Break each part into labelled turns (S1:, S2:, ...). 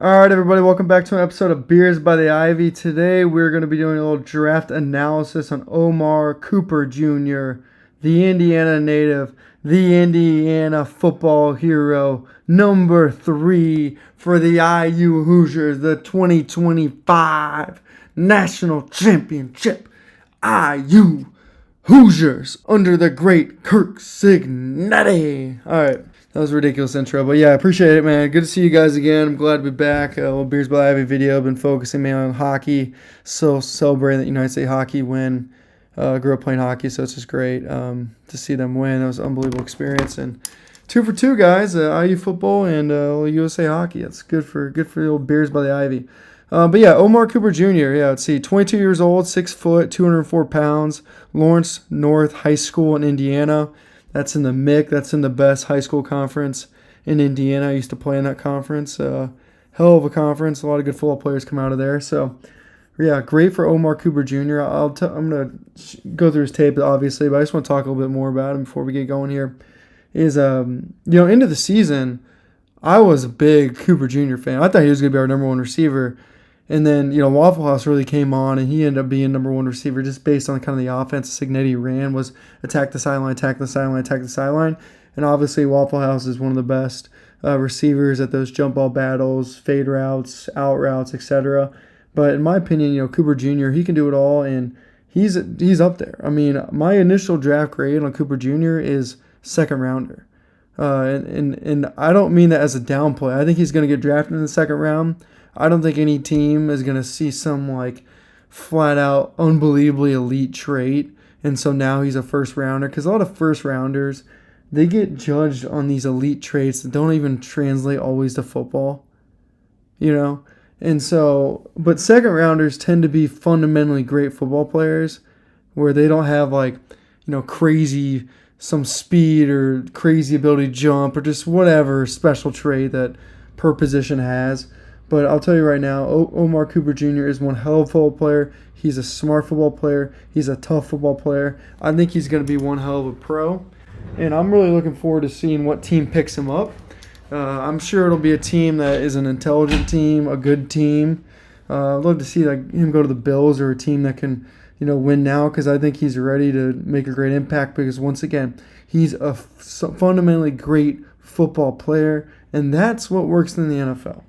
S1: All right, everybody, welcome back to an episode of Beers by the Ivy. Today, we're going to be doing a little draft analysis on Omar Cooper Jr., the Indiana native, the Indiana football hero, number 3 for the IU Hoosiers, the 2025 National Championship. IU Hoosiers under the great Kirk Cignetti. All right. That was a ridiculous intro, but yeah, I appreciate it, man. Good to see you guys again. I'm glad to be back. A little Beers by the Ivy video. I've been focusing mainly on hockey. So celebrating that United States hockey win. Grew up playing hockey, so it's just great to see them win. That was an unbelievable experience. And 2 for 2, guys. IU football and USA hockey. It's good for the old Beers by the Ivy. But yeah, Omar Cooper Jr. Yeah, let's see, 22 years old, 6 foot, 204 pounds. Lawrence North High School in Indiana. That's in the MIC. That's in the best high school conference in Indiana. I used to play in that conference. Hell of a conference. A lot of good football players come out of there. So, yeah, great for Omar Cooper Jr. I'm going to go through his tape, obviously, but I just want to talk a little bit more about him before we get going here. Into the season, I was a big Cooper Jr. fan. I thought he was going to be our number one receiver. And then, Waffle House really came on, and he ended up being number one receiver just based on kind of the offense Cignetti ran was attack the sideline, attack the sideline, attack the sideline. And obviously Waffle House is one of the best receivers at those jump ball battles, fade routes, out routes, etc. But in my opinion, Cooper Jr., he can do it all, and he's up there. I mean, my initial draft grade on Cooper Jr. is second rounder. And I don't mean that as a downplay. I think he's going to get drafted in the second round. I don't think any team is going to see some flat out unbelievably elite trait. And so now he's a first rounder, because a lot of first rounders, they get judged on these elite traits that don't even translate always to football, And so, but second rounders tend to be fundamentally great football players where they don't have crazy, some speed or crazy ability to jump or just whatever special trait that per position has. But I'll tell you right now, Omar Cooper Jr. is one hell of a football player. He's a smart football player. He's a tough football player. I think he's going to be one hell of a pro. And I'm really looking forward to seeing what team picks him up. I'm sure it'll be a team that is an intelligent team, a good team. I'd love to see him go to the Bills or a team that can win now, because I think he's ready to make a great impact, because once again, he's a fundamentally great football player, and that's what works in the NFL.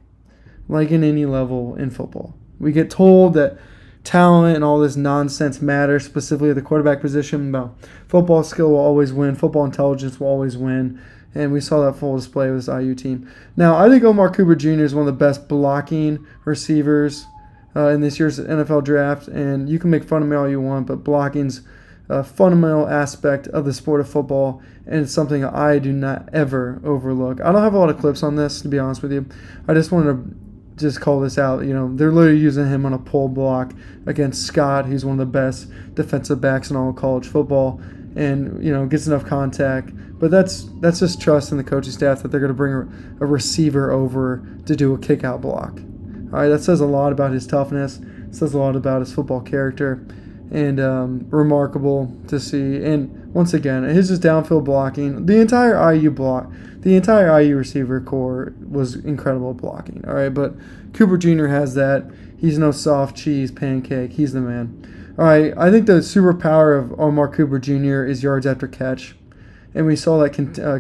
S1: Like in any level in football, we get told that talent and all this nonsense matters, specifically at the quarterback position. No, football skill will always win. Football intelligence will always win. And we saw that full display with this IU team. Now, I think Omar Cooper Jr. is one of the best blocking receivers in this year's NFL draft. And you can make fun of me all you want, but blocking's a fundamental aspect of the sport of football, and it's something I do not ever overlook. I don't have a lot of clips on this, to be honest with you. I just wanted to just call this out. They're literally using him on a pull block against Scott, who's one of the best defensive backs in all of college football, and gets enough contact. But that's just trust in the coaching staff that they're going to bring a receiver over to do a kick out block. All right, that says a lot about his toughness. It says a lot about his football character, and remarkable to see. And once again, his just downfield blocking. The entire IU receiver core was incredible blocking. All right, but Cooper Jr. has that. He's no soft cheese pancake. He's the man. All right, I think the superpower of Omar Cooper Jr. is yards after catch, and we saw that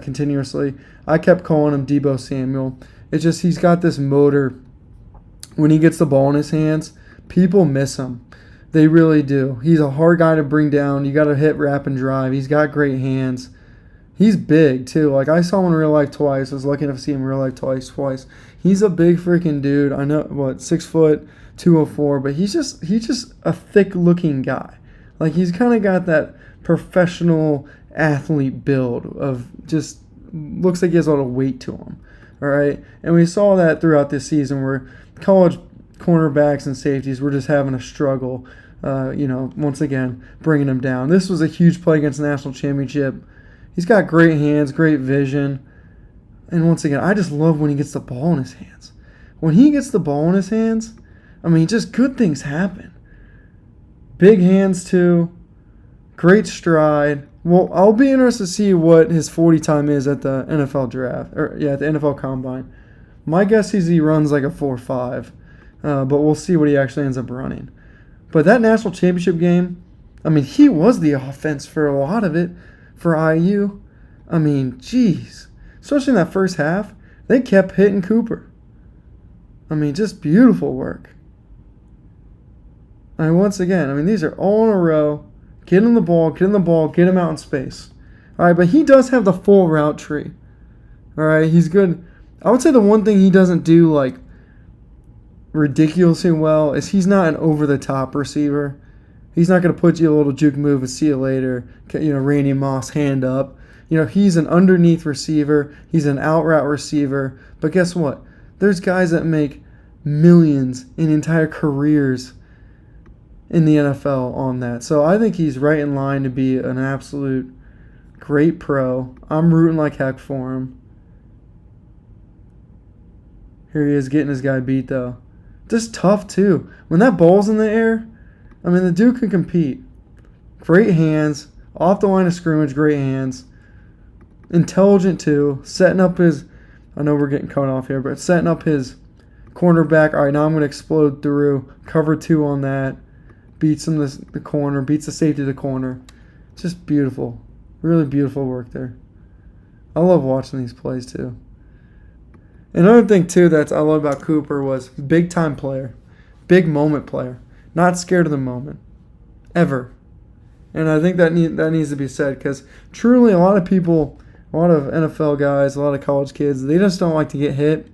S1: continuously. I kept calling him Deebo Samuel. It's just he's got this motor. When he gets the ball in his hands, people miss him. They really do. He's a hard guy to bring down. You got to hit, wrap, and drive. He's got great hands. He's big, too. I saw him in real life twice. I was lucky enough to see him in real life twice. He's a big freaking dude. I know, 6 foot, 204, but he's just a thick-looking guy. He's kind of got that professional athlete build of just looks like he has a lot of weight to him. All right? And we saw that throughout this season where college cornerbacks and safeties were just having a struggle, once again, bringing him down. This was a huge play against the national championship. He's got great hands, great vision. And once again, I just love when he gets the ball in his hands. When he gets the ball in his hands, just good things happen. Big hands, too. Great stride. Well, I'll be interested to see what his 40 time is at the NFL draft, at the NFL Combine. My guess is he runs like a 4.5, but we'll see what he actually ends up running. But that national championship game, I mean, he was the offense for a lot of it for IU. I mean, geez. Especially in that first half, they kept hitting Cooper. I mean, just beautiful work. I mean, once again, I mean, these are all in a row. Get him the ball, get him the ball, get him out in space. All right, but he does have the full route tree. All right, he's good. I would say the one thing he doesn't do, like, ridiculously well is he's not an over-the-top receiver. He's not going to put you a little juke move and see you later. Randy Moss, hand up. He's an underneath receiver. He's an out route receiver. But guess what? There's guys that make millions in entire careers in the NFL on that. So I think he's right in line to be an absolute great pro. I'm rooting like heck for him. Here he is getting his guy beat, though. Just tough, too. When that ball's in the air, I mean, the dude can compete. Great hands. Off the line of scrimmage, great hands. Intelligent, too. Setting up his... I know we're getting cut off here, but setting up his cornerback. All right, now I'm going to explode through. Cover 2 on that. Beats him the corner. Beats the safety to the corner. Just beautiful. Really beautiful work there. I love watching these plays, too. Another thing, too, that I love about Cooper was big-time player. Big moment player. Not scared of the moment. Ever. And I think that needs to be said because truly a lot of people, a lot of NFL guys, a lot of college kids, they just don't like to get hit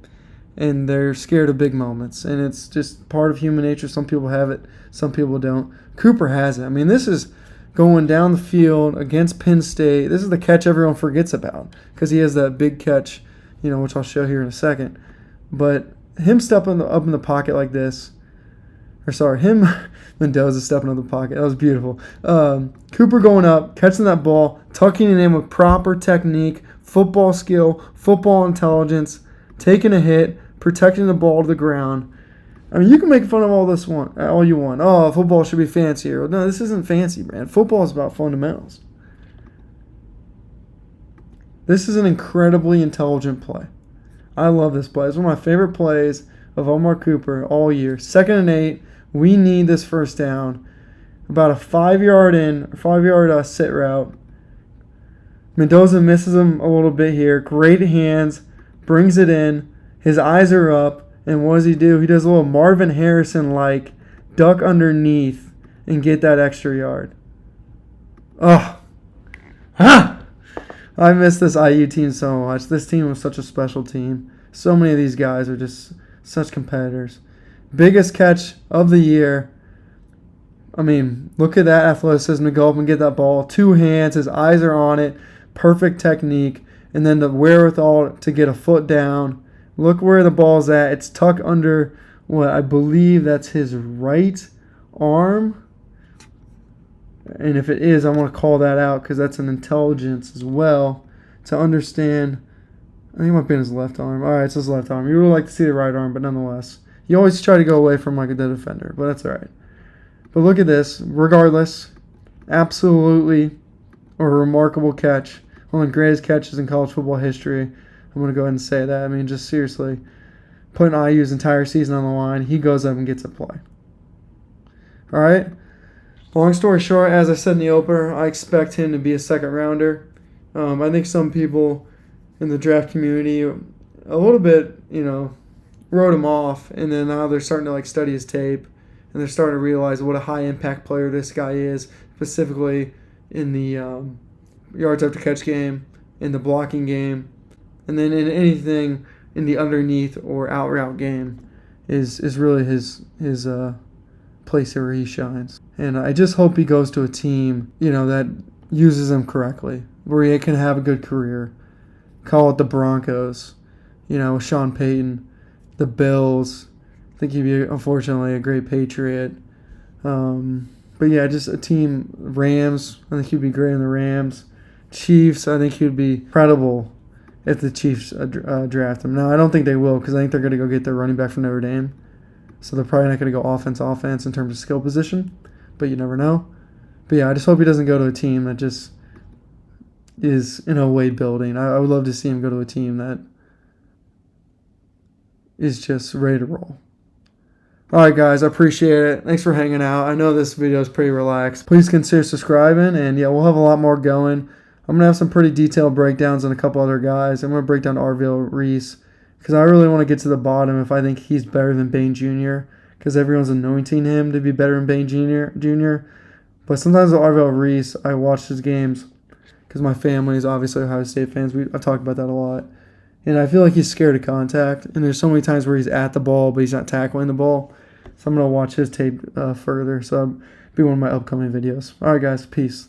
S1: and they're scared of big moments. And it's just part of human nature. Some people have it, some people don't. Cooper has it. I mean, this is going down the field against Penn State. This is the catch everyone forgets about because he has that big catch, which I'll show here in a second. But him stepping up in the pocket like this, him, Mendoza stepping up the pocket. That was beautiful. Cooper going up, catching that ball, tucking it in with proper technique, football skill, football intelligence, taking a hit, protecting the ball to the ground. I mean, you can make fun of all you want. Oh, football should be fancier. No, this isn't fancy, man. Football is about fundamentals. This is an incredibly intelligent play. I love this play. It's one of my favorite plays of Omar Cooper all year. 2nd and 8. We need this first down. About a 5-yard sit route. Mendoza misses him a little bit here. Great hands. Brings it in. His eyes are up. And what does he do? He does a little Marvin Harrison-like duck underneath and get that extra yard. Oh. I miss this IU team so much. This team was such a special team. So many of these guys are just such competitors. Biggest catch of the year. I mean, look at that athleticism to go up and get that ball. 2 hands, his eyes are on it. Perfect technique. And then the wherewithal to get a foot down. Look where the ball's at. It's tucked under what I believe that's his right arm. And if it is, I want to call that out because that's an intelligence as well to understand. I think it might be in his left arm. All right, it's his left arm. You would like to see the right arm, but nonetheless. You always try to go away from like a dead defender, but that's all right. But look at this. Regardless, absolutely a remarkable catch. One of the greatest catches in college football history. I'm going to go ahead and say that. I mean, just seriously, putting IU's entire season on the line, he goes up and gets a play. All right. Long story short, as I said in the opener, I expect him to be a second rounder. I think some people in the draft community a little bit, wrote him off, and then now they're starting to study his tape, and they're starting to realize what a high impact player this guy is, specifically in the yards after catch game, in the blocking game, and then in anything in the underneath or out route game is really his place where he shines. And I just hope he goes to a team, that uses him correctly, where he can have a good career. Call it the Broncos, with Sean Payton, the Bills. I think he'd be, unfortunately, a great Patriot. But yeah, just a team. Rams, I think he'd be great in the Rams. Chiefs, I think he'd be incredible if the Chiefs draft him. Now, I don't think they will because I think they're going to go get their running back from Notre Dame. So they're probably not going to go offense in terms of skill position, but you never know. But yeah, I just hope he doesn't go to a team that just is in a way building. I would love to see him go to a team that is just ready to roll. Alright guys, I appreciate it. Thanks for hanging out. I know this video is pretty relaxed. Please consider subscribing, and yeah, we'll have a lot more going. I'm going to have some pretty detailed breakdowns on a couple other guys. I'm going to break down Arville Reese because I really want to get to the bottom if I think he's better than Bain Jr. because everyone's anointing him to be better than Bain Jr. But sometimes with Arville Reese, I watch his games because my family is obviously Ohio State fans. I've talked about that a lot. And I feel like he's scared of contact. And there's so many times where he's at the ball, but he's not tackling the ball. So I'm going to watch his tape further. So that'll be one of my upcoming videos. All right, guys. Peace.